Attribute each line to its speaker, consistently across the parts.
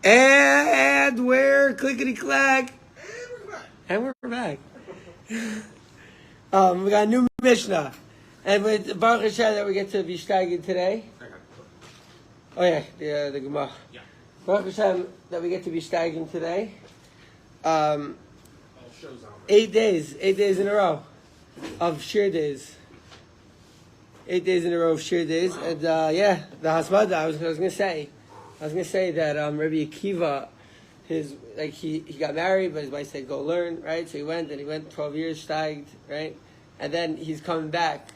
Speaker 1: And we're clickety clack. And we're back. We got a new Mishnah. And with Baruch Hashem that we get to be Shteigin today. Oh yeah, the Gemara. Yeah. Baruch Hashem that we get to be Shteigin today. 8 days in a row of sheer days. 8 days in a row of sheer days. Wow. And the Hasmada, I was gonna say that Rabbi Akiva, he got married, but his wife said go learn, right? So he went 12 years steiged, right? And then he's coming back,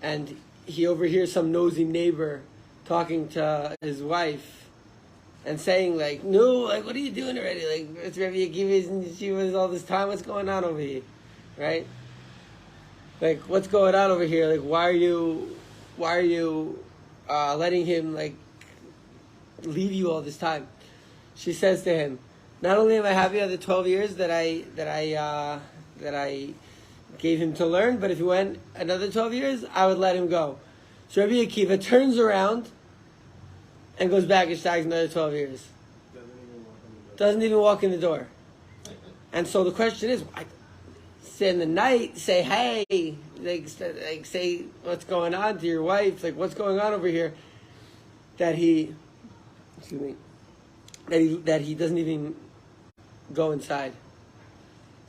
Speaker 1: and he overhears some nosy neighbor talking to his wife, and saying what are you doing already? Like, it's Rabbi Akiva's and she was all this time. What's going on over here, right? Like, what's going on over here? Like, why are you letting him leave you all this time? She says to him, not only am I happy of the 12 years that I gave him to learn, but if he went another 12 years, I would let him go. So Rabbi Akiva turns around and goes back and stags another 12 years. Doesn't even walk in the door. And so the question is, say in the night, say, hey, say what's going on to your wife, what's going on over here, that he doesn't even go inside.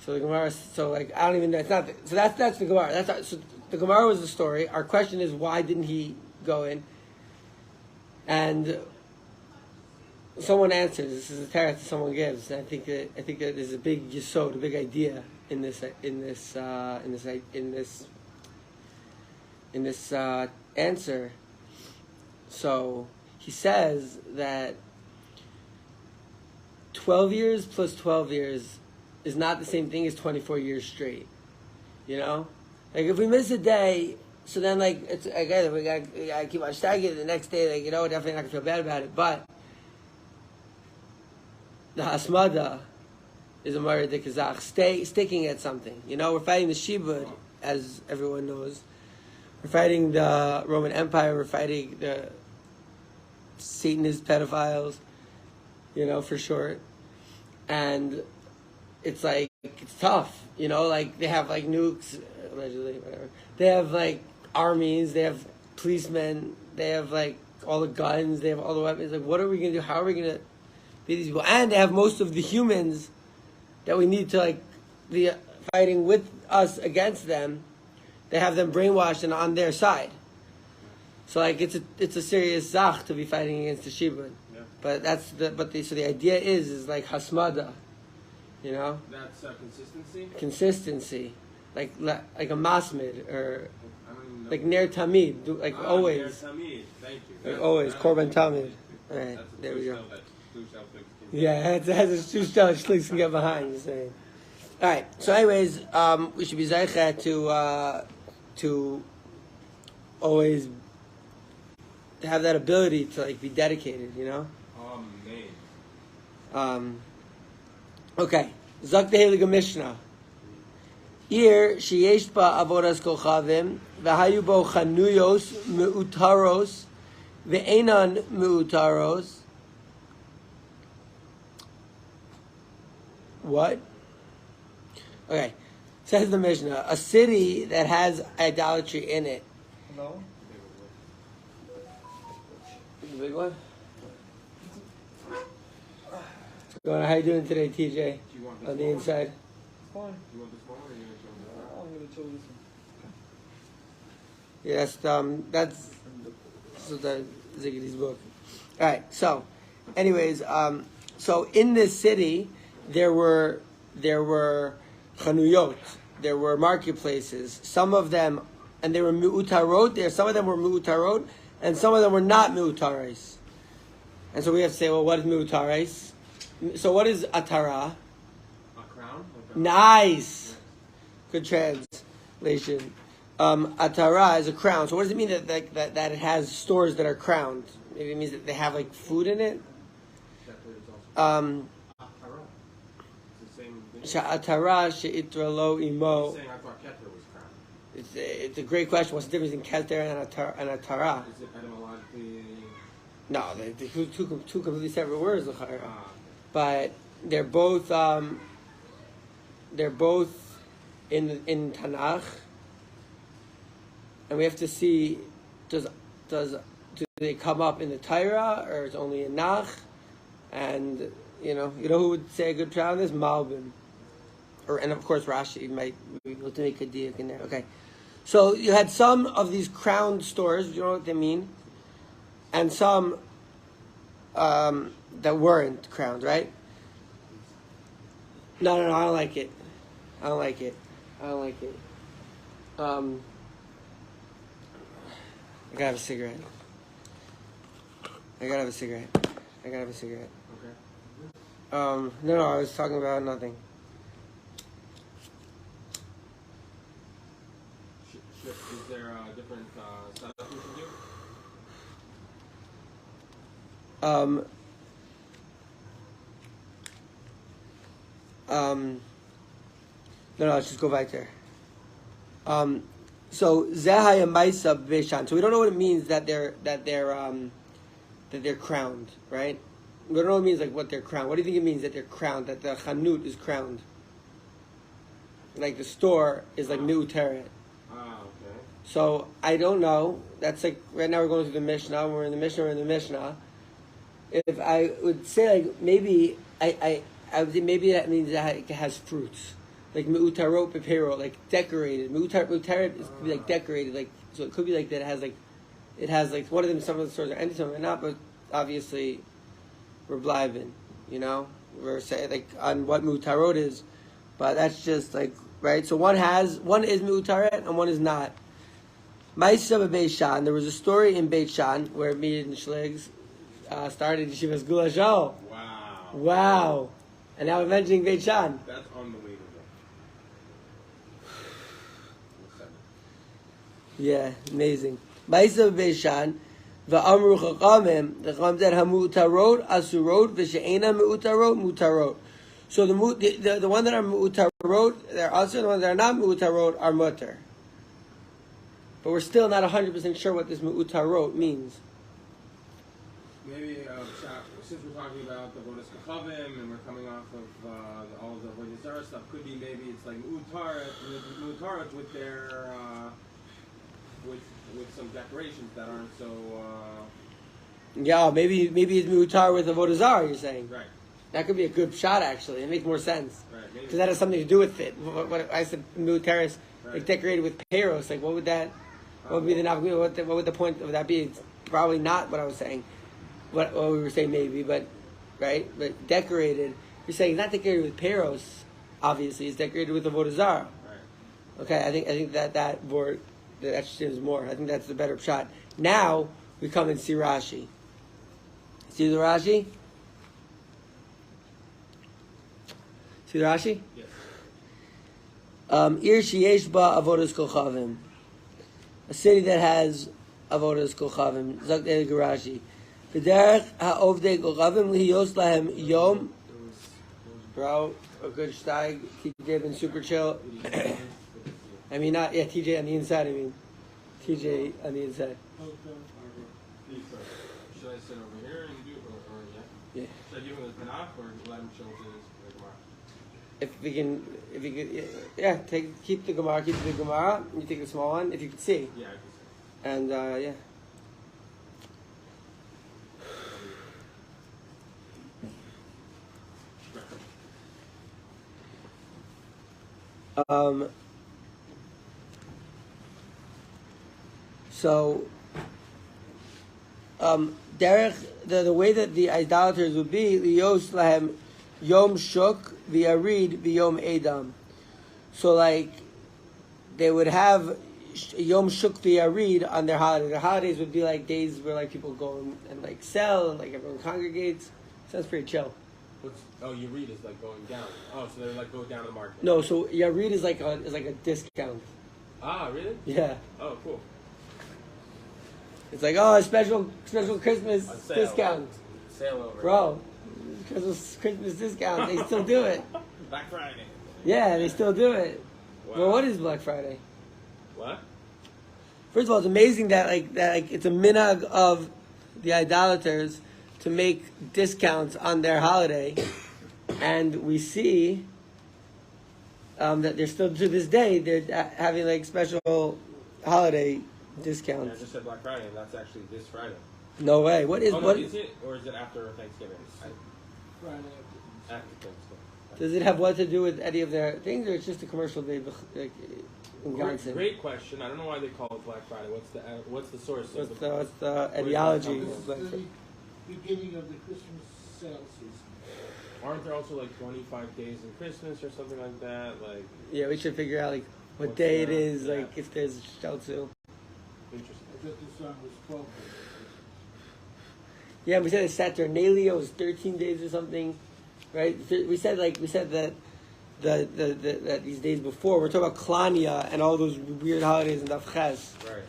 Speaker 1: So the Gemara, I don't even know. It's not. So that's the Gemara. So the Gemara was the story. Our question is, why didn't he go in? And someone answers. This is a teretz that someone gives. And I think that there's a big yesod, a big idea in this answer. So he says that 12 years plus 12 years is not the same thing as 24 years straight. You know? If we miss a day, so then it's again we gotta keep on staggering the next day, we're definitely not gonna feel bad about it. But the hasmada is a mareh kazach, sticking at something. We're fighting the shibud, as everyone knows. We're fighting the Roman Empire, we're fighting the Satanist pedophiles, for short. And it's it's tough, they have nukes, allegedly, whatever. They have armies, they have policemen, they have all the guns, they have all the weapons. What are we going to do? How are we going to beat these people? And they have most of the humans that we need to be fighting with us against them. They have them brainwashed and on their side. So it's a serious zach to be fighting against the shibud. Yeah. But the idea is hasmada,
Speaker 2: That's consistency.
Speaker 1: Consistency, like a masmid or ner tamid, always.
Speaker 2: Ner tamid. Thank you.
Speaker 1: Always korban tamid. All right, there we go. Yeah, that's a two shtel shlichs can get behind. You're saying. All right. So, anyways, we should be zeichet to always have that ability to be dedicated,
Speaker 2: Amen.
Speaker 1: Okay. Zak the Heilige Mishnah. Here sheyesh ba avodas kochavim v'hayu bo chanuyos meutaros ve'enan meutaros. What? Okay. Says the Mishnah, a city that has idolatry in it.
Speaker 3: No.
Speaker 1: The big one? How you doing today, TJ? On the inside?
Speaker 3: Fine.
Speaker 2: You want this one or are you
Speaker 3: I'm going to show this one.
Speaker 1: Yes, that's the Ziggy's book. All right. So, anyways, so in this city, there were chanuyot, there were marketplaces. Some of them, and they were mi'utarot. Some of them were mi'utarot, and some of them were not mi'utares. And so we have to say, well, what is mi'utares? So what is atara?
Speaker 2: A crown?
Speaker 1: Nice. Good translation. Atara is a crown. So what does it mean that it has stores that are crowned? Maybe it means that they have food in it. Sha'atara she'itra lo imo.
Speaker 2: Saying I thought keter was crown.
Speaker 1: It's a great question. What's the difference in keter and atara?
Speaker 2: Is it etymologically
Speaker 1: No, they're two completely separate words, l'chara.
Speaker 2: Ah,
Speaker 1: But they're both in Tanakh, and we have to see do they come up in the Torah or it's only in Nach? And you know who would say a good pshat on this? Malbim, and of course Rashi might be able to make a diak in there. Okay, so you had some of these crowned stores. You know what they mean, and some that weren't crowned, right? No, I don't like it. I don't like it. I gotta have a cigarette.
Speaker 2: okay.
Speaker 1: No, I was talking about nothing.
Speaker 2: Is there a different setup you can do?
Speaker 1: No, let's just go back there. So Zehaya Maisa Beshan. So we don't know what it means that they're crowned, right? We don't know what it means, like what they're crowned. What do you think it means that they're crowned? That the chanut is crowned? Like the store is like miuteret.
Speaker 2: Ah, okay.
Speaker 1: So I don't know. That's like right now we're going through the Mishnah. We're in the Mishnah. If I would say like maybe I would say maybe that means that it has fruits, like meutarot pepero, like decorated. Meuteret is could be like decorated, like so it could be like that. It has like one of them. Some of the stores are empty, some are not. But obviously, we're bliving. We're saying like on what meutarot is, but that's just like right. So one is meutaret and one is not. Ma'aseh Beit Shan. There was a story in Beit Shan where me and Shligs started Yeshivas Gulashol. Wow. And now we're mentioning Beit Shan.
Speaker 2: That's unbelievable.
Speaker 1: Yeah, amazing. Ma'aseh Beit Shan. V'amru chachamim. The chacham said hamutarot asurot v'she'ena meutarot mutarot. So the one that are meutarot, they're also the ones that are not meutarot are mutar. But we're still not 100% sure what this meutarot means.
Speaker 2: Maybe since we're talking about the Vodas Kachavim and we're coming off of all the Vodas stuff, could be maybe it's like Mutarat with their with some decorations that aren't so.
Speaker 1: Yeah, maybe it's mutar with a vodazar. You're saying
Speaker 2: Right.
Speaker 1: That could be a good shot. Actually, it makes more sense
Speaker 2: Right.
Speaker 1: because that has something to do with it. What I said, mutar is like decorated with peros. Like, what would that? What would be the nafgul? What would the point of that be? It's probably not what I was saying. What we were saying maybe, but right, but decorated. You're saying not decorated with peros. Obviously, it's decorated with a vodazar.
Speaker 2: Right.
Speaker 1: Okay, I think that word that is more. I think that's the better shot. Now we come and see Rashi. See the Rashi? See the Rashi?
Speaker 2: Yes.
Speaker 1: Ir sheyesh ba avodas kochavim. A city that has avodas kochavim. Zok el Rashi. V'derech ha'ovdei kochavim lihiyos lahem yom. Bro, a good Shteig. TJ been super chill. I mean, not TJ on the inside. I mean, TJ on the inside.
Speaker 2: Should I sit over here and do, or yeah?
Speaker 1: Yeah.
Speaker 2: Should I give him the Tanakh or let him show to the Gemara?
Speaker 1: If we can, yeah, keep the Gemara. You take the small one if you can see.
Speaker 2: Yeah, I can see.
Speaker 1: And yeah. So, Derech, the way that the idolaters would be, Liyos lahem Yom Shuk v'Yarid v'Yom Edam. So, like, they would have Yom Shuk v'Yarid on their holidays. Their holidays would be like days where like people go and like sell and like everyone congregates. Sounds pretty chill.
Speaker 2: Yarid is like going down. Oh, so they like go down the market.
Speaker 1: No, so Yarid is like a discount.
Speaker 2: Ah, really?
Speaker 1: Yeah.
Speaker 2: Oh, cool.
Speaker 1: It's like, oh, a special Christmas discount.
Speaker 2: Sale over.
Speaker 1: Bro, Christmas discount. They still do it.
Speaker 2: Black Friday.
Speaker 1: Yeah, they still do it.
Speaker 2: Wow.
Speaker 1: Well, what is Black Friday?
Speaker 2: What?
Speaker 1: First of all, it's amazing that it's a minhag of the idolaters to make discounts on their holiday, and we see that they're still to this day they're having like special holiday discounts.
Speaker 2: Yeah, I just said Black Friday, and that's actually this Friday.
Speaker 1: No way. What is what?
Speaker 2: Is it, or is it after Thanksgiving?
Speaker 3: Friday
Speaker 2: After Thanksgiving.
Speaker 1: Does it have what to do with any of their things, or it's just a commercial day? Like, in Wisconsin?
Speaker 2: Great question. I don't know why they call it Black Friday. What's the source?
Speaker 1: What's the ideology?
Speaker 3: This is the beginning of the Christmas sales season.
Speaker 2: Aren't there also like 25 days in Christmas or something like that? Like,
Speaker 1: Yeah, we should figure out like what
Speaker 2: What's
Speaker 1: day it
Speaker 2: that?
Speaker 1: is.
Speaker 2: Yeah.
Speaker 1: Like if there's Sheltu.
Speaker 2: interesting.
Speaker 3: I thought this song was 12 days.
Speaker 1: Yeah, we said Saturnalia was 13 days or something, right? We said that that these days before we're talking about Klania and all those weird holidays in Daf Ches,
Speaker 2: Right.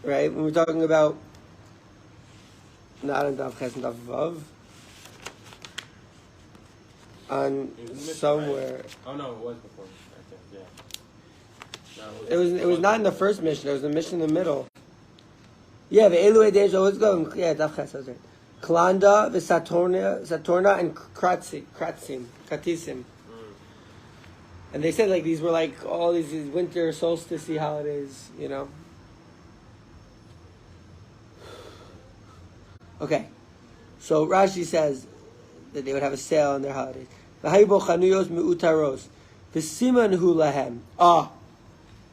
Speaker 1: right? When we're talking about not in Daf Ches and Daf Vav, on
Speaker 2: It was missed,
Speaker 1: somewhere.
Speaker 2: right? Oh no, it was before. I think. Yeah. No,
Speaker 1: It was not in the first mission. It was the mission in the middle. Yeah, the Eloi Deja was going. Yeah, Daf Ches. That's right. Klanda, the Saturna, and Kratisim. And they said like these were like all these winter solstice holidays, you know. Okay, so Rashi says that they would have a sale on their holidays. V'haybo chanuyos me'utaros, v'siman hu lahem.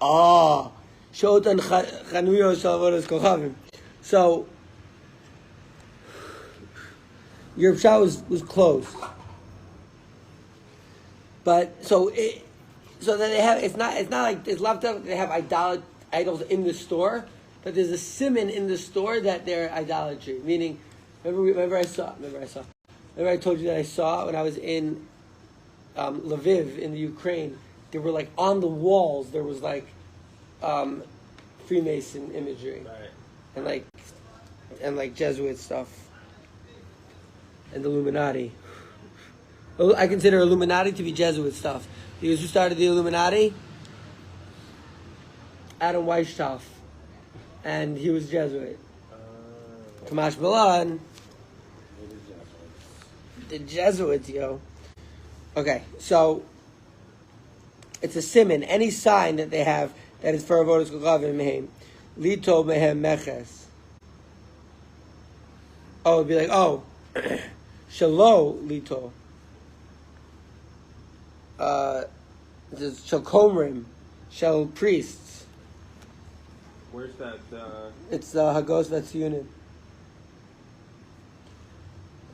Speaker 1: Shotan chanuyos shalavodas kochavim. So your shop was closed, but so then they have. It's not like it's left up. They have idols in the store, but there's a simon in the store that they're idolatry. Meaning, remember I told you that I saw when I was in Lviv in the Ukraine. There were like on the walls. There was like Freemason imagery,
Speaker 2: right.
Speaker 1: and like Jesuit stuff, and Illuminati. I consider Illuminati to be Jesuit stuff. Because who started the Illuminati? Adam Weishaupt. And he was Jesuit. Kamash Milan. The Jesuits, yo. Okay, so it's a simon. Any sign that they have that is for avodas kochavim mehem. Lito mehem meches. Oh, it'd be like, Shalo lito. Shall komrim, shall priests.
Speaker 2: Where's that?
Speaker 1: It's Hagos Vatzionim.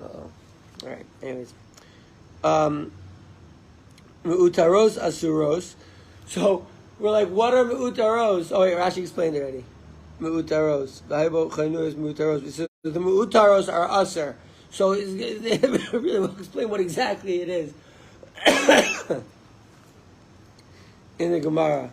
Speaker 1: All right. Anyways, me'utaros asuros. So we're like, what are me'utaros? Oh wait, Rashi explained already. Me'utaros. V'haybo chanuyos me'utaros. So the me'utaros are aser. So they really will explain what exactly it is. In the Gemara,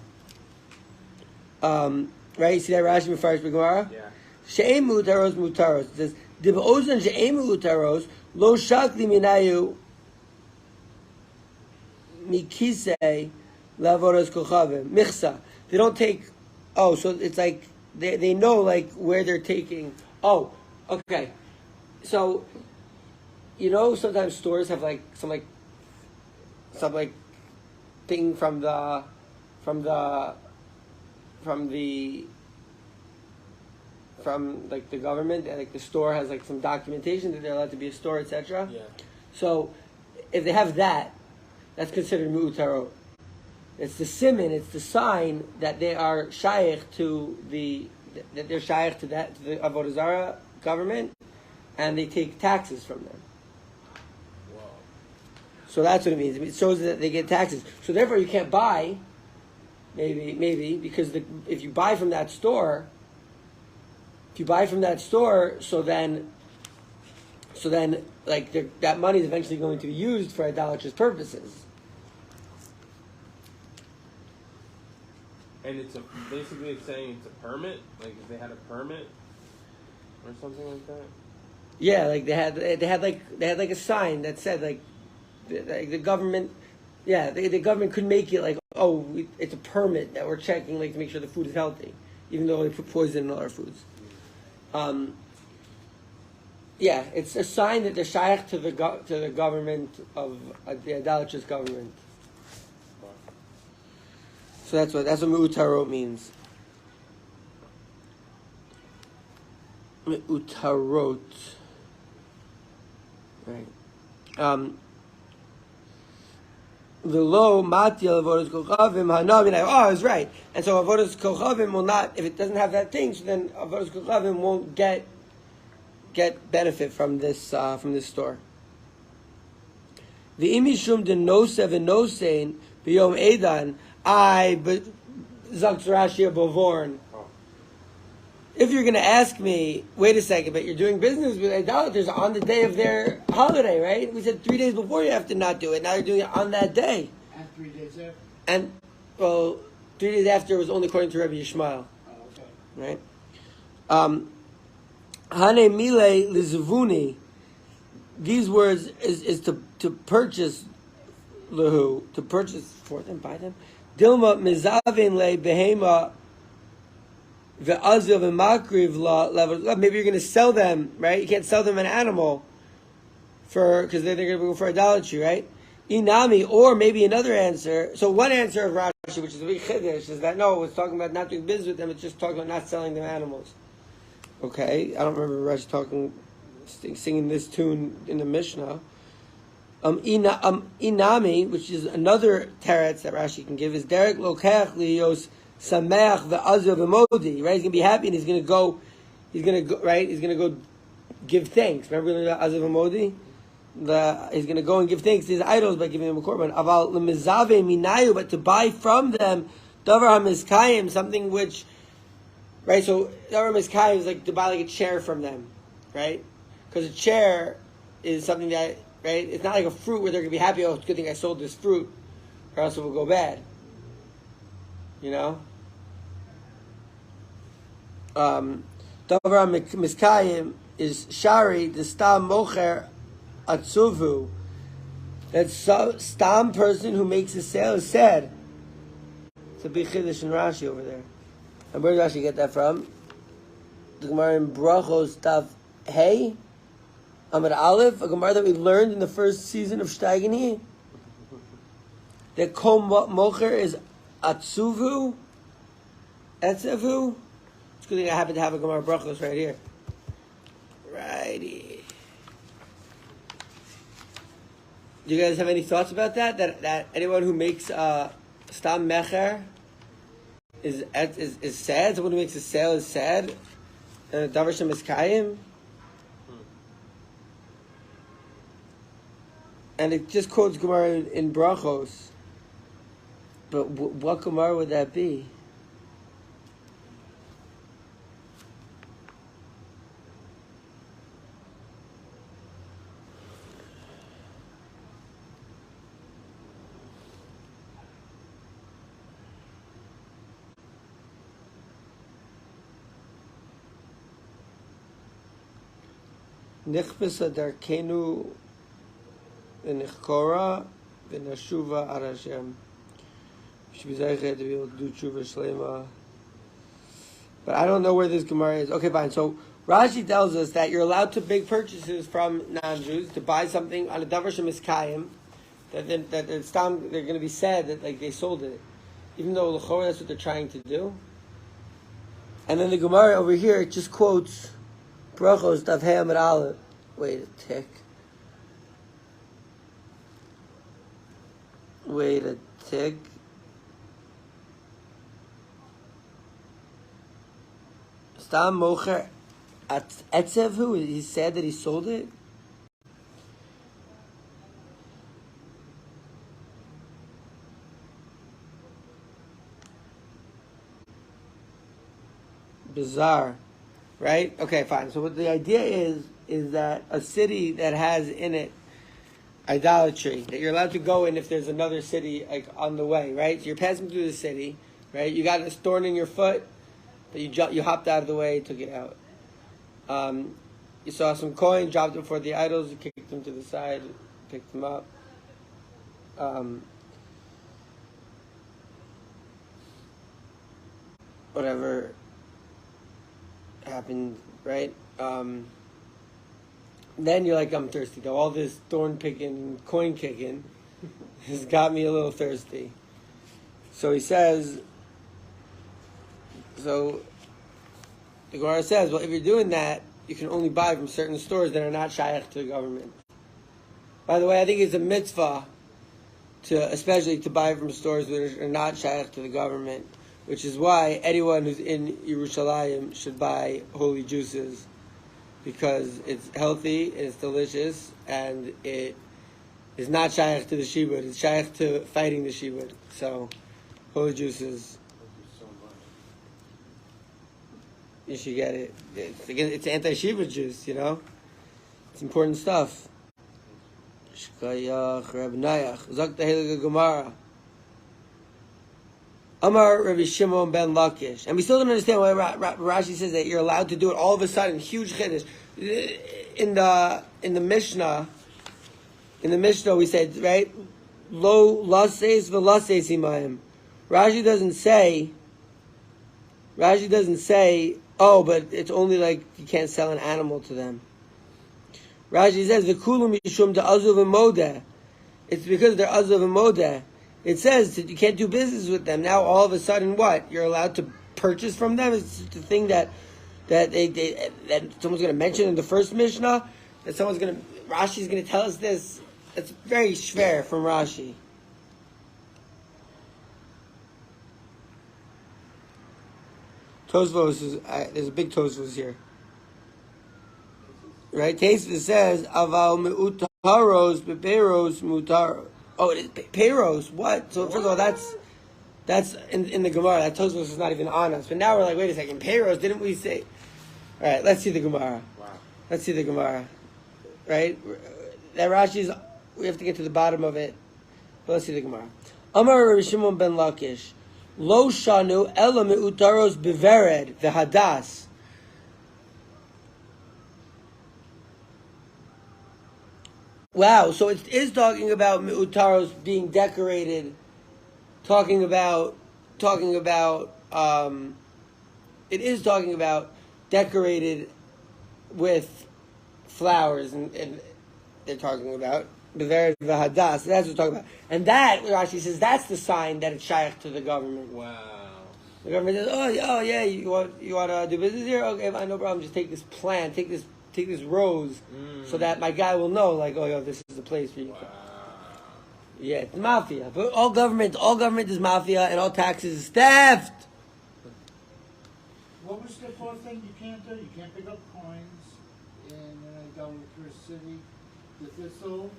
Speaker 1: right? You see that Rashi refers to the Gemara?
Speaker 2: Yeah.
Speaker 1: She'em mutaros mutaros. It says, "Dib'ozan she'em mutaros lo shakli minayu mikise lavoros kochavim michsa." They don't take. Oh, so it's like they know like where they're taking. Oh, okay. So, you know, sometimes stores have like some thing from the government, and like the store has like some documentation that they're allowed to be a store, etc.
Speaker 2: Yeah.
Speaker 1: So if they have that, that's considered mu'utarot. It's the siman, it's the sign that they are shaykh to the Avodah Zarah government, and they take taxes from them.
Speaker 2: Wow.
Speaker 1: So that's what it means. It shows that they get taxes. So therefore, you can't buy. Maybe because if you buy from that store, so then like that money is eventually going to be used for idolatrous purposes.
Speaker 2: And basically it's saying it's a permit, like if they had a permit or something like that.
Speaker 1: Yeah, like they had like a sign that said like the government. Yeah, the government could make it like, it's a permit that we're checking like to make sure the food is healthy, even though they put poison in all our foods. Yeah, it's a sign that they're shaykh to the government of the idolatrous government. So that's what Me'utarot means. Me'utarot. Right. The low matil avodas kochavim hanavin. Oh, I was right. And so avodas kochavim will not, if it doesn't have that thing, so then avodas kochavim won't get benefit from this store. The imishum de nosev and nosein b'yom edan but zakt Rashi bovorn. If you're going to ask me, wait a second, but you're doing business with idolaters on the day of their holiday, right? We said 3 days before you have to not do it. Now you're doing it on that day.
Speaker 3: And 3 days after?
Speaker 1: And, well, 3 days after was only according to Rabbi Yishmael.
Speaker 3: Oh, okay.
Speaker 1: Right? Hane mile lizvuni. These words is to purchase lahu, to purchase for them, buy them. Dilma mizavin le behema. Maybe you're going to sell them, right? You can't sell them an animal because they're going to go for idolatry, right? Inami, or maybe another answer. So one answer of Rashi, which is a big chiddush, is that no, it's talking about not doing business with them. It's just talking about not selling them animals. Okay, I don't remember Rashi singing this tune in the Mishnah. Inami, which is another teretz that Rashi can give, is Derek Lokach Lios Sameach ve'azav v'modi, right? He's gonna be happy and he's gonna go, right? He's gonna go give thanks. Remember we learned about azav v'modi? He's gonna go and give thanks to his idols by giving them a korban. Aval lemizave minayu, but to buy from them davar hamizkayim, something which, right? So davar hamizkayim is like to buy like a chair from them, right? Because a chair is something that, right? It's not like a fruit where they're gonna be happy. Oh, it's a good thing I sold this fruit, or else it will go bad. You know. Davar miskayim is shari the stam mocher atzuvu. That stam person who makes a sale is sad. It's a big chiddush in Rashi over there. And where does Rashi get that from? The Gemara in Brachos Tav Hey Amud Aleph, a Gemara that we learned in the first season of Shteigin. That kol mocher is atzuvu, etzevu. It's good thing I happen to have a Gemara Brachos right here. Righty. Do you guys have any thoughts about that? That anyone who makes stam mecher is sad. Someone who makes a sale is sad. Davar shem miskayim. And it just quotes Gemara in Brachos. But what Gemara would that be? Nichbisa darkenu v'nichkora v'nashuva ar Hashem. Should be zeichet to be able to do tshuva shlema. But I don't know where this Gemara is. Okay, fine. So Rashi tells us that you're allowed to make purchases from non-Jews to buy something on a davar shemiskayim. That it's time they're going to be sad that like they sold it, even though l'chorah that's what they're trying to do. And then the Gemara over here just quotes Brachos Tav Hey Amud Aleph. Wait a tick. Stam mocher etzevu. He said that he sold it. Bizarre, right? Okay, fine. So what the idea is that a city that has in it idolatry, that you're allowed to go in if there's another city like on the way, right? So you're passing through the city, right? You got a thorn in your foot, but you hopped out of the way, took it out. You saw some coin, dropped them for the idols, you kicked them to the side, picked them up. Whatever happened, right? then you're like, I'm thirsty. Though all this thorn picking, coin kicking, has got me a little thirsty. So he says. So the Gemara says, well, if you're doing that, you can only buy from certain stores that are not shaykh to the government. By the way, I think it's a mitzvah especially to buy from stores that are not shaykh to the government, which is why anyone who's in Yerushalayim should buy holy juices, because it's healthy, and it's delicious, and it is not shaykh to the shibud. It's shaykh to fighting the shibud. So, holy juices. You should get it. It's anti-shibud juice, you know? It's important stuff. Shkayach Reb Nayach Zak Tehilga Gemara Amar Rabbi Shimon ben Lakish, and we still don't understand why Rashi says that you're allowed to do it all of a sudden. Huge chiddush in the Mishnah. In the Mishnah, we said, right, lo lases v'lases imayim. Rashi doesn't say. Oh, but it's only like you can't sell an animal to them. Rashi says, "V'kulu mishum da'azuv v'modeh." It's because they're azuv v'modeh. It says that you can't do business with them. Now, all of a sudden, what? You're allowed to purchase from them? It's the thing that someone's going to mention in the first Mishnah. Rashi's going to tell us this. It's very schwer from Rashi. Tosfos there's a big Tosfos here. Right? Tosfos says, Aval me'utaros beperos mutar. Oh, it is peros. What? So first of all, that's in the Gemara. That Tosfos is not even on us. But now we're like, wait a second, peros, didn't we say? All right, let's see the Gemara.
Speaker 2: Wow.
Speaker 1: Let's see the Gemara. Right? That Rashi's, we have to get to the bottom of it. But let's see the Gemara. Amar Rabbi Shimon ben Lakish. Lo shanu ela me'utaros bevered v'hadas. Wow, so it is talking about me'utaros being decorated. It is talking about decorated with flowers, and they're talking about bevered v'hadas. That's what we're talking about, and that Rashi says that's the sign that it's shaykh to the government.
Speaker 2: Wow.
Speaker 1: The government says, oh yeah, you want to do business here? Okay, fine, no problem. Just take this plant, take this rose, so that my guy will know, like, oh, yo, this is the place for you.
Speaker 2: Wow.
Speaker 1: Yeah, it's mafia. But all government is mafia, and all taxes is theft.
Speaker 3: What was the fourth thing you can't do? You can't pick up coins in an idolatrous city. The thistle.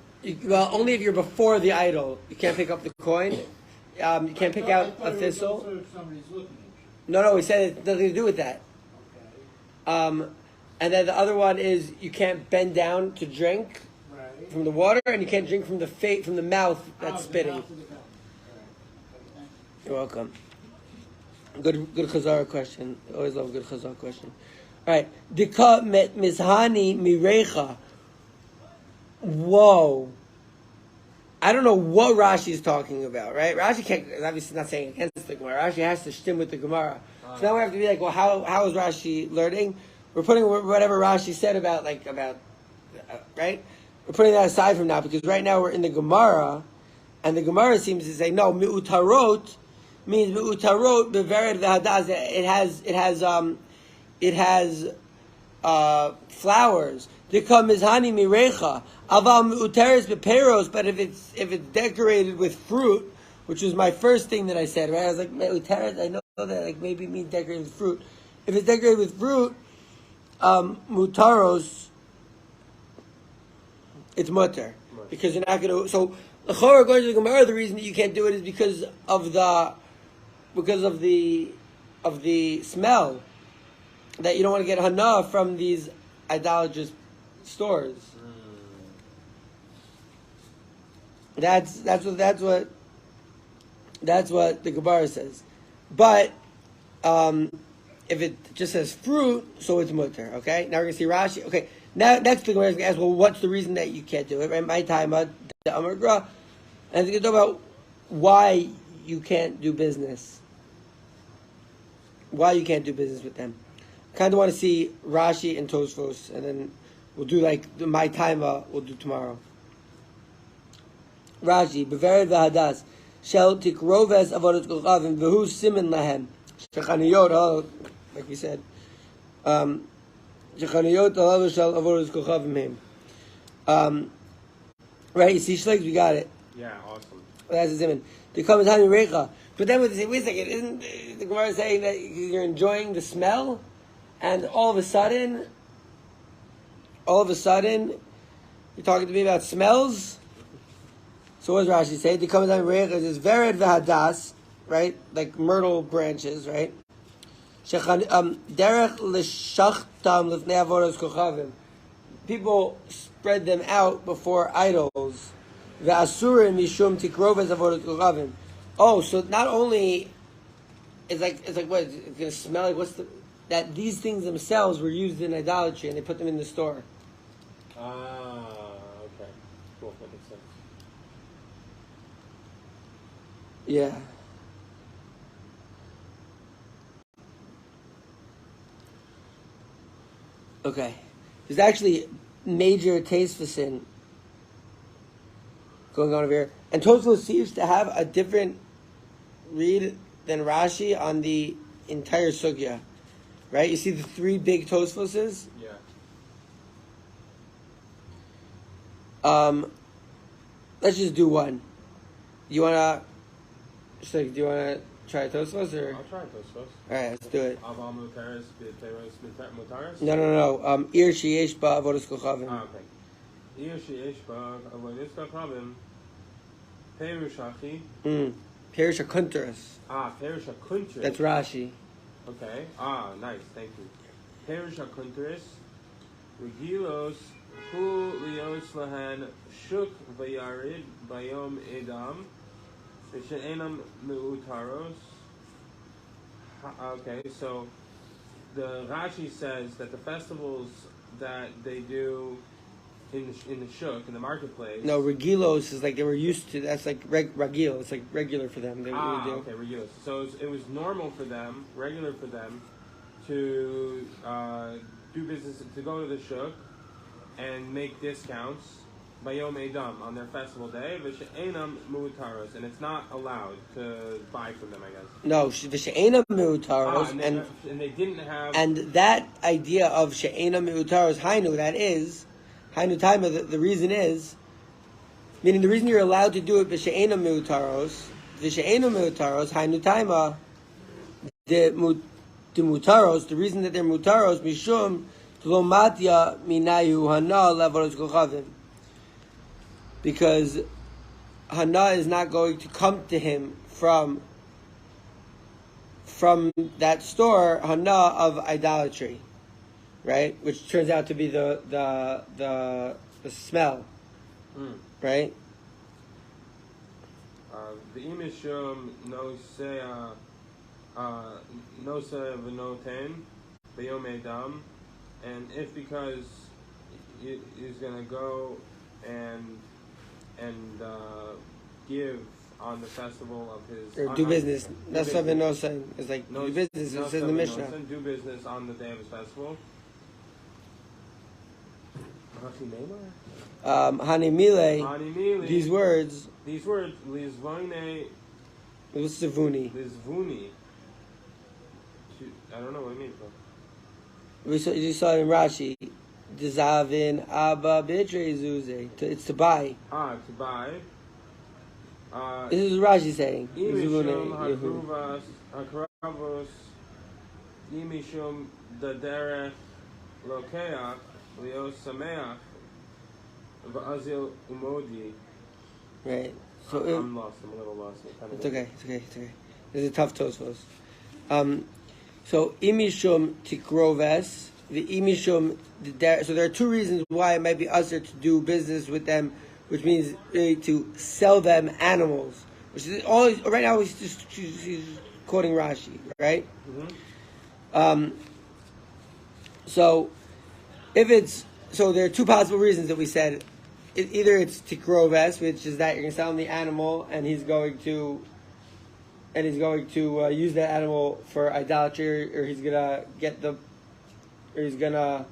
Speaker 1: Well, only if you're before the idol. You can't pick up the coin. You can't pick out a thistle.
Speaker 3: Also if somebody's looking at you.
Speaker 1: No, he said it has nothing to do with that.
Speaker 3: Okay.
Speaker 1: And then the other one is you can't bend down to drink from the water, and you can't drink from the mouth that's spitting.
Speaker 3: The mouth of the gun. All right.
Speaker 1: You're welcome. Good Chazara question. Always love a good Chazara question. All right. Dika met mizhani mirecha. Whoa. I don't know what Rashi is talking about, right? Rashi can't, obviously not saying against the Gemara. Rashi has to stim with the Gemara. So now we have to be like, well, how is Rashi learning? We're putting whatever Rashi said about, right? We're putting that aside from now, because right now we're in the Gemara, and the Gemara seems to say, no, mi'utarot means mi'utarot bevered v'hadas. It has flowers. Dika mizhani mirecha. Aval mi'uteres beperos. But if it's decorated with fruit, which was my first thing that I said, right? I was like, mi'uteres, I know that like maybe it means decorated with fruit. If it's decorated with fruit, mutaros, it's mutter, because you're not going to. So, according to the Gemara, the reason that you can't do it is because of the smell, that you don't want to get hana from these idolatrous stores. That's what the Gemara says. But if it just says fruit, so it's mutter. Okay, now we're gonna see Rashi. Okay, now next the Gemara is gonna ask, well, what's the reason that you can't do it? Right, my time the Amar Gra, and it's gonna talk about why you can't do business. Why you can't do business with them. Kind of want to see Rashi and Tosfos, and then We'll do like my timer. We'll do tomorrow. Rashi, Bevered v'Hadas, Shel tikroves avodas kochavim v'hu simin lahem. Shechaniyot, like we said, Shechaniyot halalu shel avodas kochavim him. Right, you see, Shleiks, we got it.
Speaker 2: Yeah, awesome.
Speaker 1: That's the simin. To come and tell me recha. But then when they say, wait a second, isn't the Gemara saying that you're enjoying the smell, and all of a sudden, you're talking to me about smells? So what does Rashi say? To come and tell me recha is vered v'hadas, right? Like myrtle branches, right? Derech l'shachtam l'fnei avodas kochavim. People spread them out before idols. Ve'asurim mishum tikroves avodas kochavim. Oh, so not only it's like what it's gonna smell like. What's that? These things themselves were used in idolatry, and they put them in the store.
Speaker 2: Ah, okay, cool. That makes sense.
Speaker 1: Yeah. Okay. There's actually major taste for sin going on over here. And Tosfos seems to have a different read than Rashi on the entire sugya. Right? You see the three big Tosfoses?
Speaker 2: Yeah.
Speaker 1: Let's just do one. Do you wanna try Tosfos or?
Speaker 2: I'll try Tosfos.
Speaker 1: Alright, let's do it.
Speaker 2: Aval mutaris b'teros mutaris?
Speaker 1: No. Ir sheyesh ba avodas kochavim.
Speaker 2: Ah, okay. Ir sheyesh ba avodas kochavim. Perush hachi.
Speaker 1: Perush hakunteres.
Speaker 2: Perush hakunteres.
Speaker 1: That's Rashi.
Speaker 2: Okay. Nice. Thank you. Perush hakunteres. Regilos hu lios lahan shuk vayarid bayom edam. V'she'enam meutaros. Okay, so the Rashi says that the festivals that they do in the shuk, in the marketplace.
Speaker 1: No, regilos is like they were used to. That's like regil. It's like regular for them. They do.
Speaker 2: Okay, regilos. So it was normal for them, regular for them, to do business, to go to the shuk and make discounts Bayom Edam on their festival day, v'she'enam mu'utaros, and it's not allowed to buy from them, I guess.
Speaker 1: No, v'she'enam mu'utaros,
Speaker 2: and they didn't have.
Speaker 1: And that idea of she'enam mu'utaros, hainu, that is hainu taima. The reason is, meaning the reason you're allowed to do it v'she'enam mu'utaros, hainu taima, the mutaros. The reason that they're mutaros mishum tlomatya minayu hana levaros kochavim. Because Hana is not going to come to him from that store, Hana of idolatry, right? Which turns out to be the smell, right?
Speaker 2: The imishum nosea v'noten b'yom edam, and if because he's going to go and give on the festival of his...
Speaker 1: Or do business. That's something no saying. It's like do business. It says in the Mishnah.
Speaker 2: Do business on the day of his festival.
Speaker 1: Hanimile. These words.
Speaker 2: Lizvone.
Speaker 1: Lizvuni.
Speaker 2: I don't know what it means, bro.
Speaker 1: You saw it in Rashi. Dizavin Abba Bitre Zuze. It's to buy.
Speaker 2: To buy.
Speaker 1: This is Rashi saying.
Speaker 2: Imishum Hakruvas Hakravos Imishum Daderech Lokeach Leos Sameach Va'azil Umodi.
Speaker 1: Right. So
Speaker 2: I'm lost. I'm a little lost.
Speaker 1: It's okay. This is a tough Tosfos. So Imishum Tikroves. The imishum, so there are two reasons why it might be usher to do business with them, which means really to sell them animals. Which is always right now. He's quoting Rashi, right? Mm-hmm. So there are two possible reasons that we said. Either it's tikroves, which is that you're going to sell him the animal, and he's going to use that animal for idolatry, or he's going to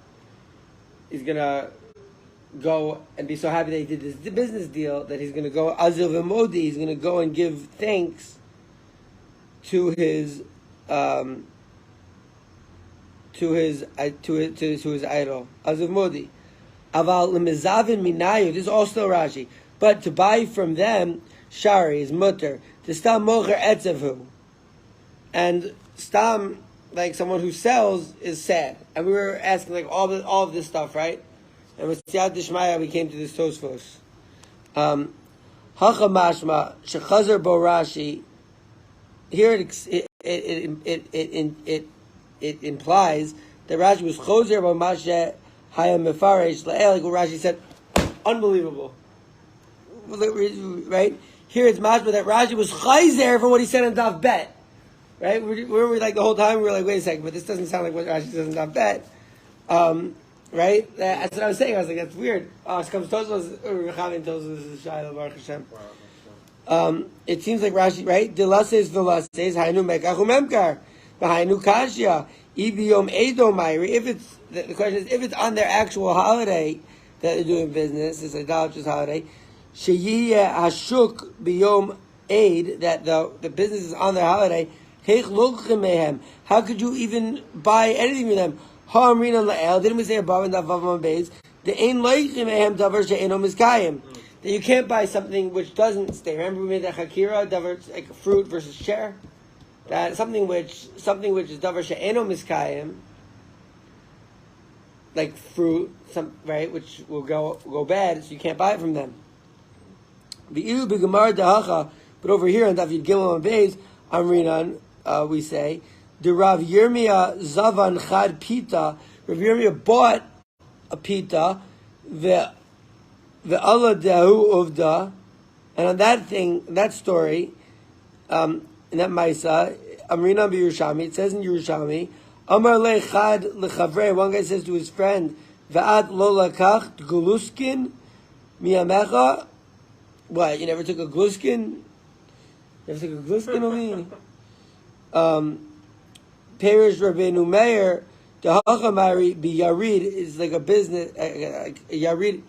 Speaker 1: go and be so happy that he did this business deal that he's gonna go Azil v'modi. He's gonna go and give thanks to his idol Azil v'modi. Aval lemezavin minayu. This is all still Rashi, but to buy from them shari is mutter. To stam mocher etzavu, and stam, like someone who sells, is sad. And we were asking like all of this stuff, right? And with Siyat Dishmaya, we came to this Tosfos. Hacha mashma shechazer bo Rashi. Here it implies that Rashi was chozer bo mashe hayam mefaresh la'el. Like what Rashi said, unbelievable, right? Here it's mashma that Rashi was chayzer for what he said on Daf Bet. Right? We're like the whole time we were like, wait a second, but this doesn't sound like what Rashi says on Daf Bet. Right? That's what I was saying. I was like, that's weird. It comes Tosfos, Rechavim Tosfos is Shiloh Baruch Hashem. It seems like Rashi, right? Delases velases hainu mekachu memkar v'hainu kashya ibiyom edo mayri. If it's the question is if it's on their actual holiday that they're doing business, it's a idolatrous holiday. Sheyiyeh hashuk biyom aid, that the business is on their holiday. How could you even buy anything from them? Didn't we say above and above base? That you can't buy something which doesn't stay. Remember we made that hakira, like fruit versus chair. That something which is davar she'eno miskayim, like fruit, right, which will go bad, so you can't buy it from them. But over here on David Gimel and Beis, Amrinan, we say, the Rav Yirmiyah Zavan Chad Pita. Rav Yirmiyah bought a pita, the Allah Dahu Uvda, and on that story, in that Maisa, Amrinan B'Yerushalmi, it says in Yerushalmi, Amar Lechad Lechavre. One guy says to his friend, Va'at Lo Lakach Guluskin Miyamecha. What? You never took a gluskin? You ever took a gluskin of me? Perish Rabbeinu Meir, the Hachamari Yarid is like a business, a Yarid.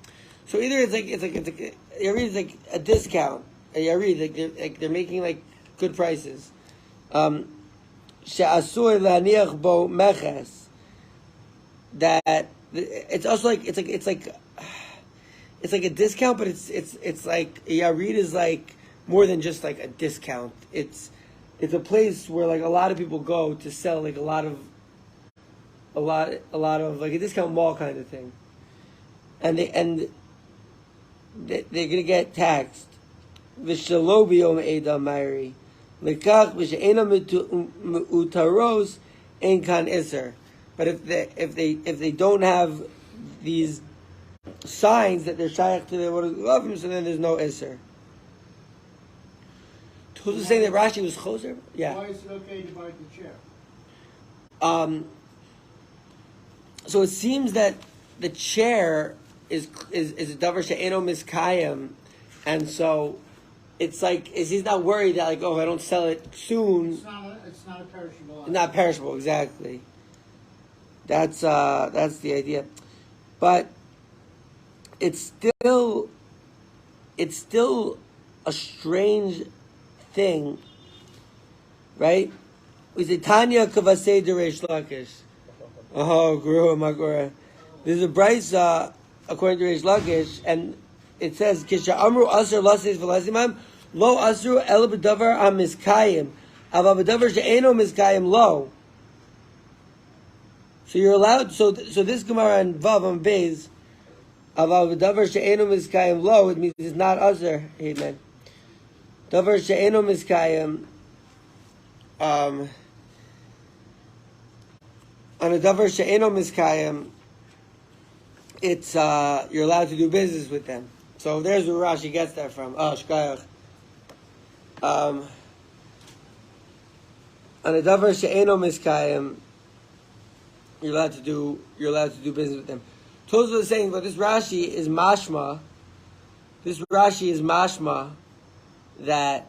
Speaker 1: So either it's like Yarid is like a discount, a Yarid, like they're making like good prices. She'asur laniach bo meches. That it's also like it's like a discount, but it's like Yarid is like more than just like a discount. It's a place where like a lot of people go to sell like a lot of like a discount mall kind of thing, and they're gonna get taxed. V'shalobi yom edam mayri lekach v'she'ena utaros ein kan iser. But if they don't have these signs that they're shaykh to the Vodafim, so then there's no iser. Who's saying that Rashi was choser? Yeah.
Speaker 3: Why is it okay to buy the chair?
Speaker 1: So it seems that the chair is a davar she'eno miskayim, and so it's like he's not worried that like, oh, if I don't sell it soon,
Speaker 3: It's not a perishable item.
Speaker 1: not perishable. Exactly. That's the idea, but it's still a strange thing, right? We say Tanya Kavasei Deresh Lakish. Oh, Guru Magura. There's a brisa according to Reish Lakish, and it says Kisha Amru Asr Lasis Velasimam Lo Asru El B'Davar Amiskayim Ava B'Davar She'eno Miskayim Lo. So you're allowed. So this Gemara and Vav on Beis Ava B'Davar She'eno Miskayim Lo. It means it's not Asr. Amen. Davar she'eno miskayim, on a davar she'eno miskayim, it's you're allowed to do business with them. So there's where Rashi gets that from. Oh, shkayach. On a davar she'eno miskayim, you're allowed to do business with them. Tosfos is saying, but this Rashi is mashma. This Rashi is mashma that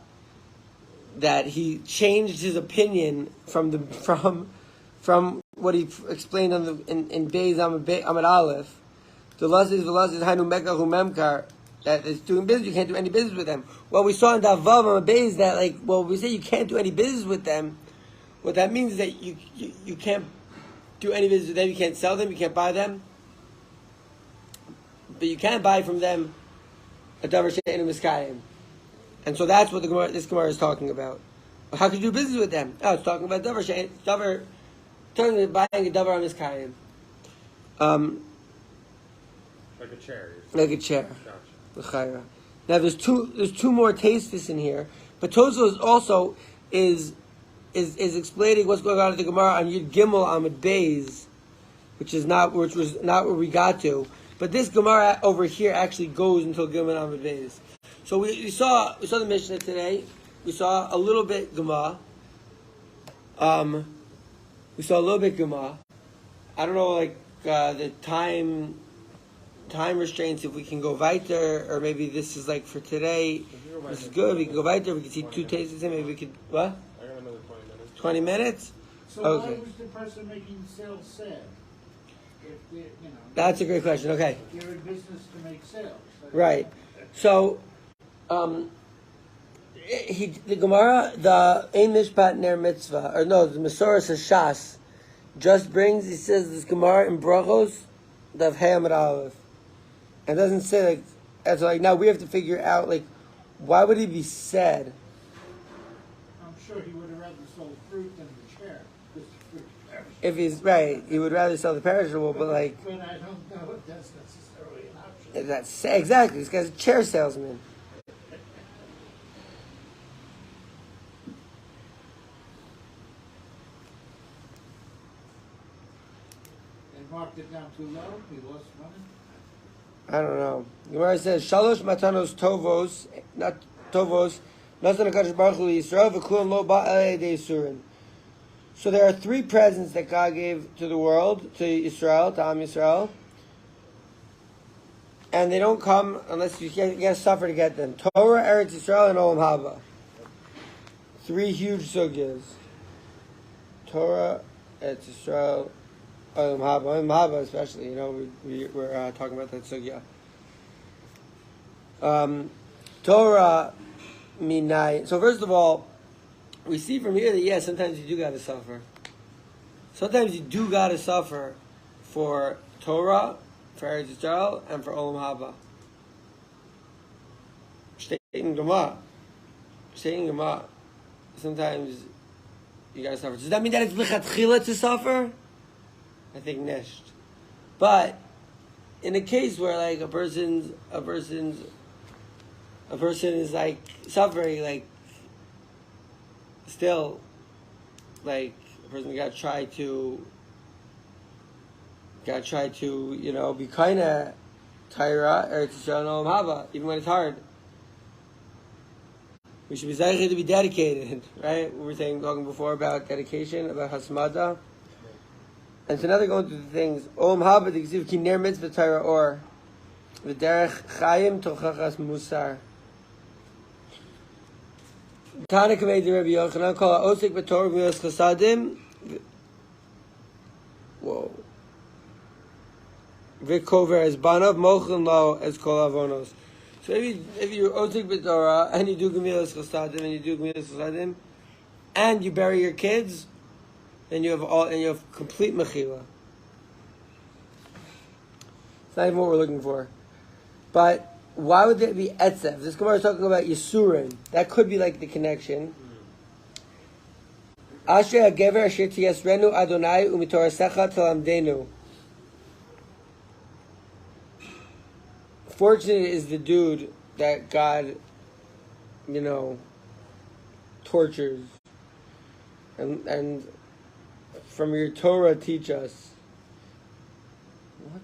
Speaker 1: he changed his opinion from what he explained in Beis Amud Aleph, The lust is hainu mekahu memkar, that is doing business. You can't do any business with them. Well, we saw in Davav on the base that we say you can't do any business with them. What that means is that you can't do any business with them. You can't sell them. You can't buy them. But you can buy from them a davar she'einu miskayim. And so that's what this Gemara is talking about. How could you do business with them? Oh, it's talking about davar buying a davar on miskayim.
Speaker 2: Like a chair.
Speaker 1: Like a chair.
Speaker 2: Gotcha.
Speaker 1: Now there's two more tastes in here, but Tosfos also is explaining what's going on in the Gemara on Yud Gimel Amud Beis, which was not where we got to. But this Gemara over here actually goes until Gimel Amud Beis. So we saw the Mishnah today. We saw a little bit Gemara. We saw a little bit Gemara. I don't know, the time restraints. If we can go weiter, or maybe this is like for today. This is good. We can go weiter. We can see two tastes. Maybe we could what?
Speaker 2: I got another 20 minutes.
Speaker 1: 20 minutes.
Speaker 3: So
Speaker 1: Okay.
Speaker 3: why was the person making sales sad? If they,
Speaker 1: That's a great question. Okay.
Speaker 3: they're in business to make sales.
Speaker 1: Right. So, the Gemara, the Ein Mishpat Ner Mitzvah, or no, the Masoras Hashas, just brings, he says, this Gemara in Brachos, Dav Hey Amud Aleph. And doesn't say, and so now we have to figure out, why would he be sad?
Speaker 3: I'm sure he would have rather sold fruit than the chair. Because the fruit perishable.
Speaker 1: If he's, right, he would rather sell the perishable, but
Speaker 3: But I don't know if that's necessarily an option.
Speaker 1: that's, exactly, this guy's a chair salesman.
Speaker 3: They marked it down too low, he lost money.
Speaker 1: I don't know. The Gemara says, Shalosh matanos tovos, not tovos, natan HaKadosh Baruch Hu Yisrael, v'kulam lo ba'alei de Yisurin. So there are three presents that God gave to the world, to Israel, to Am Yisrael, and they don't come unless you got to suffer to get them. Torah, Eretz Yisrael, and Olam Haba. Three huge sugyas. Torah, Eretz Yisrael, Olam Haba especially, we're talking about that sugya. Torah, Minai. So first of all, we see from here that sometimes you do got to suffer. Sometimes you do got to suffer for Torah, for Eretz Yisrael, and for Olam Haba. Shteigin Gemara. Sometimes you got to suffer. Does that mean that it's lichatchila to suffer? I think nisht. But in a case where a person is suffering, still, a person gotta try to be kinda Torah, Eretz Yisrael, and Olam Haba, even when it's hard. We should be zeicher to be dedicated, right? We were talking before about dedication, about hasmada. And so now they're going through the things. Olam Haba, the Gesiv, ki ner mitzvah Torah or v'derech chayim tochachas musar. Tana kamei de Rabbi Yochanan kol ha'osik b'torah v'milos chasadim. Whoa. V'kover as banav mochen lo as kol avonos. So if you're osik b'torah and you do gemilas chasadim and you bury your kids, then you have complete mechila. It's not even what we're looking for. But why would there be etzef? This Gemara is talking about Yisurim. That could be the connection. Ashrei hagever asher tiyasrenu Adonai umitorasecha talamdenu. Fortunate is the dude that God, tortures. And from your Torah teach us.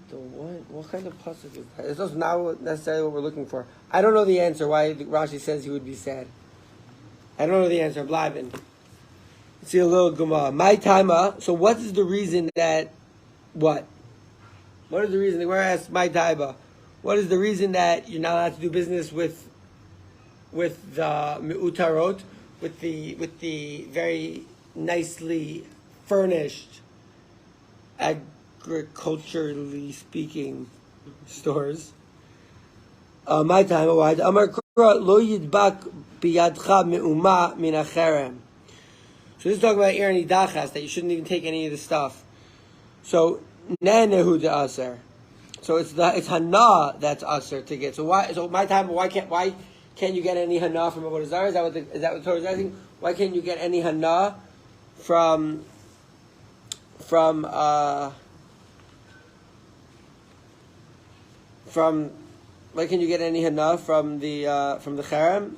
Speaker 1: What kind of pasuk is that? It's not necessarily what we're looking for. I don't know the answer why Rashi says he would be sad. I don't know the answer. Bleiben. Let's see a little Gemara. My taima. So what is the reason that what? What is the reason? The Gemara asks my taima. What is the reason that you're not allowed to do business with the meutarot, with the very nicely furnished, agriculturally speaking, stores. My time, why? Amar Kura lo yidbak biyadcha me'uma min acherem. So this is talking about Aaron Idachas, that you shouldn't even take any of the stuff. So nenehu de aser. So it's hana that's aser to get. So my time, why can't you get any hana from Avodah Zarah? Is that what the Torah is asking? Why can't you get any hana from why can you get any hana from the cherem?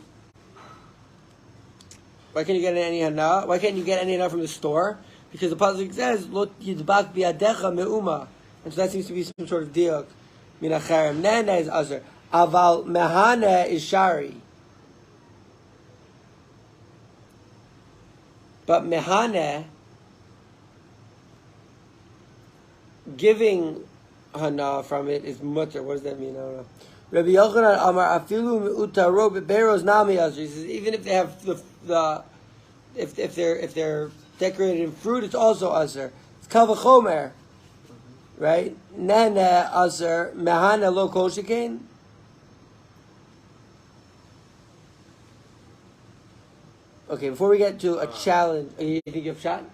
Speaker 1: Why can't you get any hana? Why can't you get any hana from the store? Because the pasuk says lo yidbak biyadecha meuma, and so that seems to be some sort of diuk. Min cherem nene is aser, aval mehane is shari. But mehane, giving hana from it is mutter. What does that mean? I don't know. Rabbi Yochanan Amar afilu meutaro beberos nami aser. He says even if they have if they're decorated in fruit, it's also aser. It's kavachomer, right? Nana aser mehana lo kol shekain. Okay, before we get to a challenge, you think you have shot?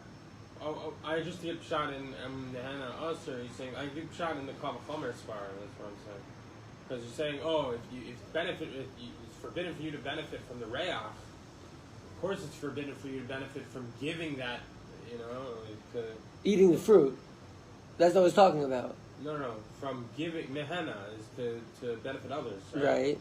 Speaker 2: I just get shot in the Hannah Usher. He's saying I get shot in the Kavachomer spar. That's what I'm saying. Because you're saying, it's forbidden for you to benefit from the Rayach. Of course, it's forbidden for you to benefit from giving that.
Speaker 1: Eating the fruit. That's what I was talking about.
Speaker 2: No. From giving Mehana is to benefit others.
Speaker 1: Right.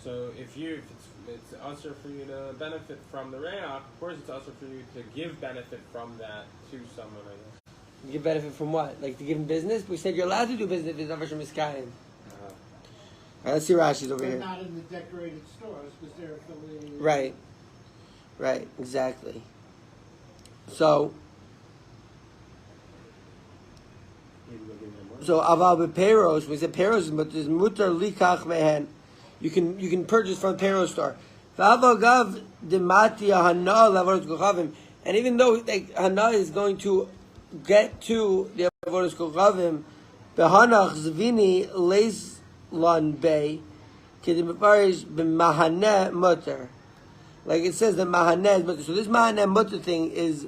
Speaker 2: So if it's usher for you to benefit from the Rayach, of course it's usher for you to give benefit from that to someone, I guess.
Speaker 1: You give benefit from what? Like to give him business? We said you're allowed to do business if it's over from Miskayim. Alright, let's see Rashi's over here.
Speaker 3: They're not in the decorated stores because they're affiliated.
Speaker 1: Right, exactly. So aval beperos, we said peros, but there's mutar likach mehen. You can purchase from the Paro store. And even though hana is going to get to the avodas kochavim, behanach zvini leislan bay kedimiparish b'mahaneh mutter. Like it says that mahaneh is mutter. So this mahaneh mutter thing is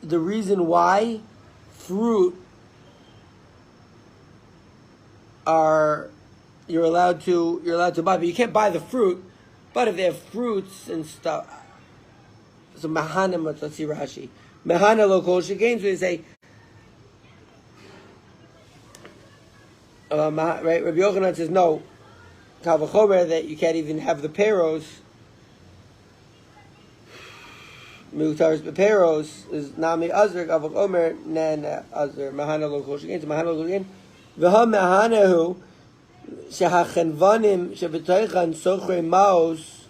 Speaker 1: the reason why fruit you're allowed to buy, but you can't buy the fruit. But if they have fruits and stuff, so mahana, let's see Rashi, mahana lo kol shekain. So they say, right? Rabbi Yochanan says no, kal v'chomer, that you can't even have the peros. Mutaris beperos is nami azr kal v'chomer nan azr mahana lo kol shekain. So mahana lo kol shekain. V'ha mehanahu shehachenvanim shebetoichan sochre maos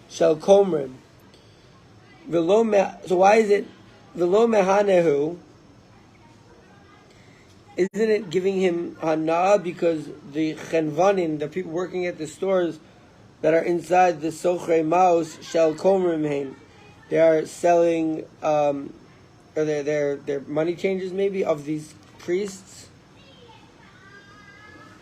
Speaker 1: shel komrim. So why is it v'lo mehanahu? Isn't it giving him hana because the chenvanim, the people working at the stores that are inside the sochre maos shel komrim hein, they are selling or they're money changers maybe of these priests.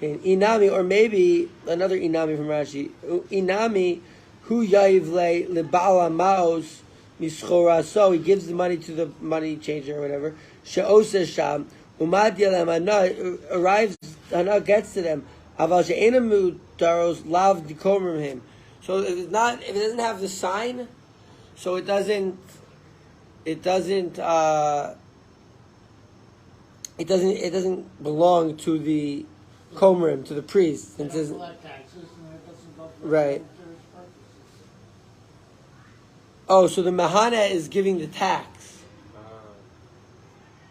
Speaker 1: Inami, or maybe another inami from Rashi. Inami, hu yaivle lebala maos mischora. So he gives the money to the money changer or whatever. She'osa sham umad yelem hana arrives. Hana gets to them. Aval she'enamu daros lav dikomrim him. So if it doesn't have the sign, so it doesn't belong to the Komrim, to the priest.
Speaker 3: They don't collect taxes and it doesn't go for
Speaker 1: right.
Speaker 3: Jewish purposes.
Speaker 1: Oh, so the Mahana is giving the tax.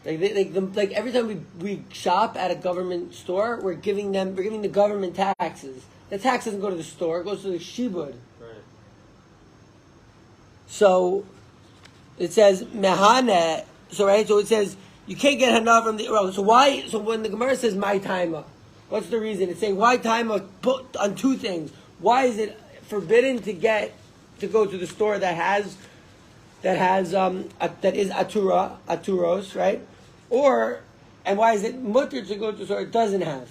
Speaker 1: Like every time we shop at a government store, we're giving the government taxes. The tax doesn't go to the store; it goes to the shibud.
Speaker 2: Right.
Speaker 1: So it says Mahana. So it says you can't get hana from the. So why? So when the Gemara says my timer, what's the reason? It's saying why timer put on two things. Why is it forbidden to go to the store that is aturos, right? Or And why is it mutter to go to a store it doesn't have?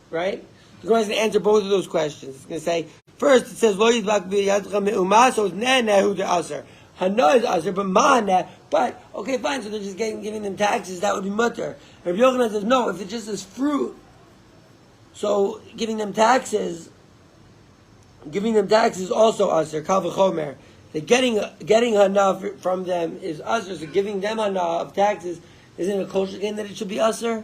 Speaker 1: Right? The Gemara is going to answer both of those questions. It's going to say, first it says, Lo yidbak b'yadcha me'umah, so it's ne'nehu de aser. Hana is aser, but ma'aneh. But, okay, fine, so they're just giving them taxes, that would be mutter. Rabbi Yochanan says, no, if it just is fruit, so giving them taxes also aser, kal v'chomer. That getting hana from them is aser, so giving them hana of taxes isn't a kosher again that it should be aser?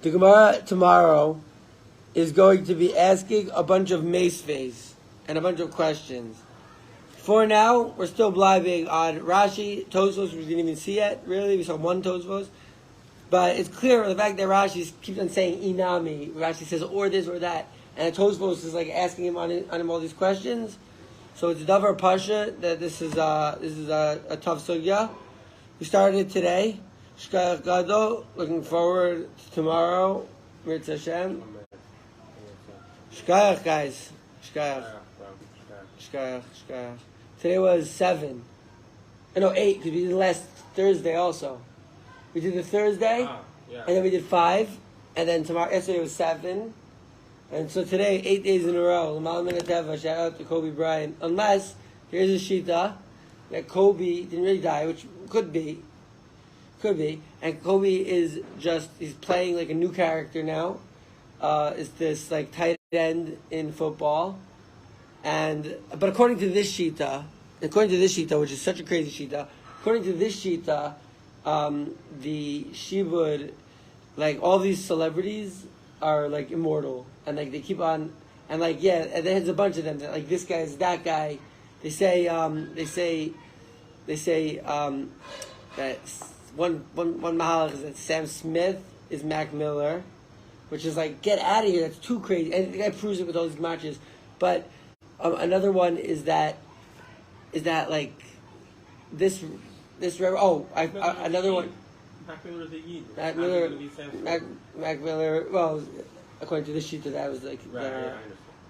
Speaker 1: The Gemara tomorrow is going to be asking a bunch of meisveis and a bunch of questions. For now, we're still blibing on Rashi, Tosfos, we didn't even see yet, really. We saw one Tosfos. But it's clear the fact that Rashi keeps on saying inami. Rashi says or this or that. And Tosfos is like asking him on him all these questions. So it's Davar Pasha that this is a tough sugya. We started today. Shkayach Gado, looking forward to tomorrow. Mirz Hashem. Shkayach, guys. Shkayach. Today was 7. No, 8, because we did last Thursday also. We did the Thursday, and then we did 5, and then yesterday was 7. And so today, 8 days in a row. Shout out to Kobe Bryant. Unless, here's a shita, that Kobe didn't really die, which could be. And Kobe is he's playing like a new character now. It's this like tight end in football. But according to this shita, which is such a crazy shita, according to this shita, the shibud, like all these celebrities are like immortal, and like they keep on, and like and there's a bunch of them. Like this guy is that guy. They say that one mahalach is that Sam Smith is Mac Miller, which is like get out of here. That's too crazy, and the guy proves it with all these matches. But another one is that like this another one.
Speaker 2: Mac Miller the Yid.
Speaker 1: Mac Miller. Well, according to this sheet, that was like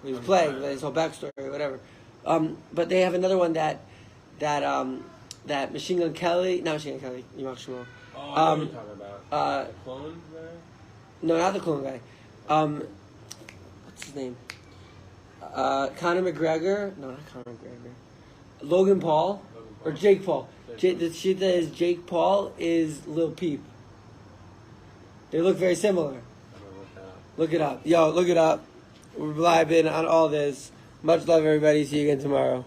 Speaker 1: he was playing his whole backstory, or whatever. But they have another one that Machine Gun Kelly, not Machine Gun Kelly, Yimach Shmuel.
Speaker 2: Oh, I know what you're talking about. The clone guy?
Speaker 1: No, not the clone guy. What's his name? Conor McGregor. No, not Conor McGregor. Logan Paul. Or Jake Paul. The shit that is Jake Paul is Lil Peep. They look very similar. Look it up. Yo, look it up. We're live in on all this. Much love, everybody. See you again tomorrow.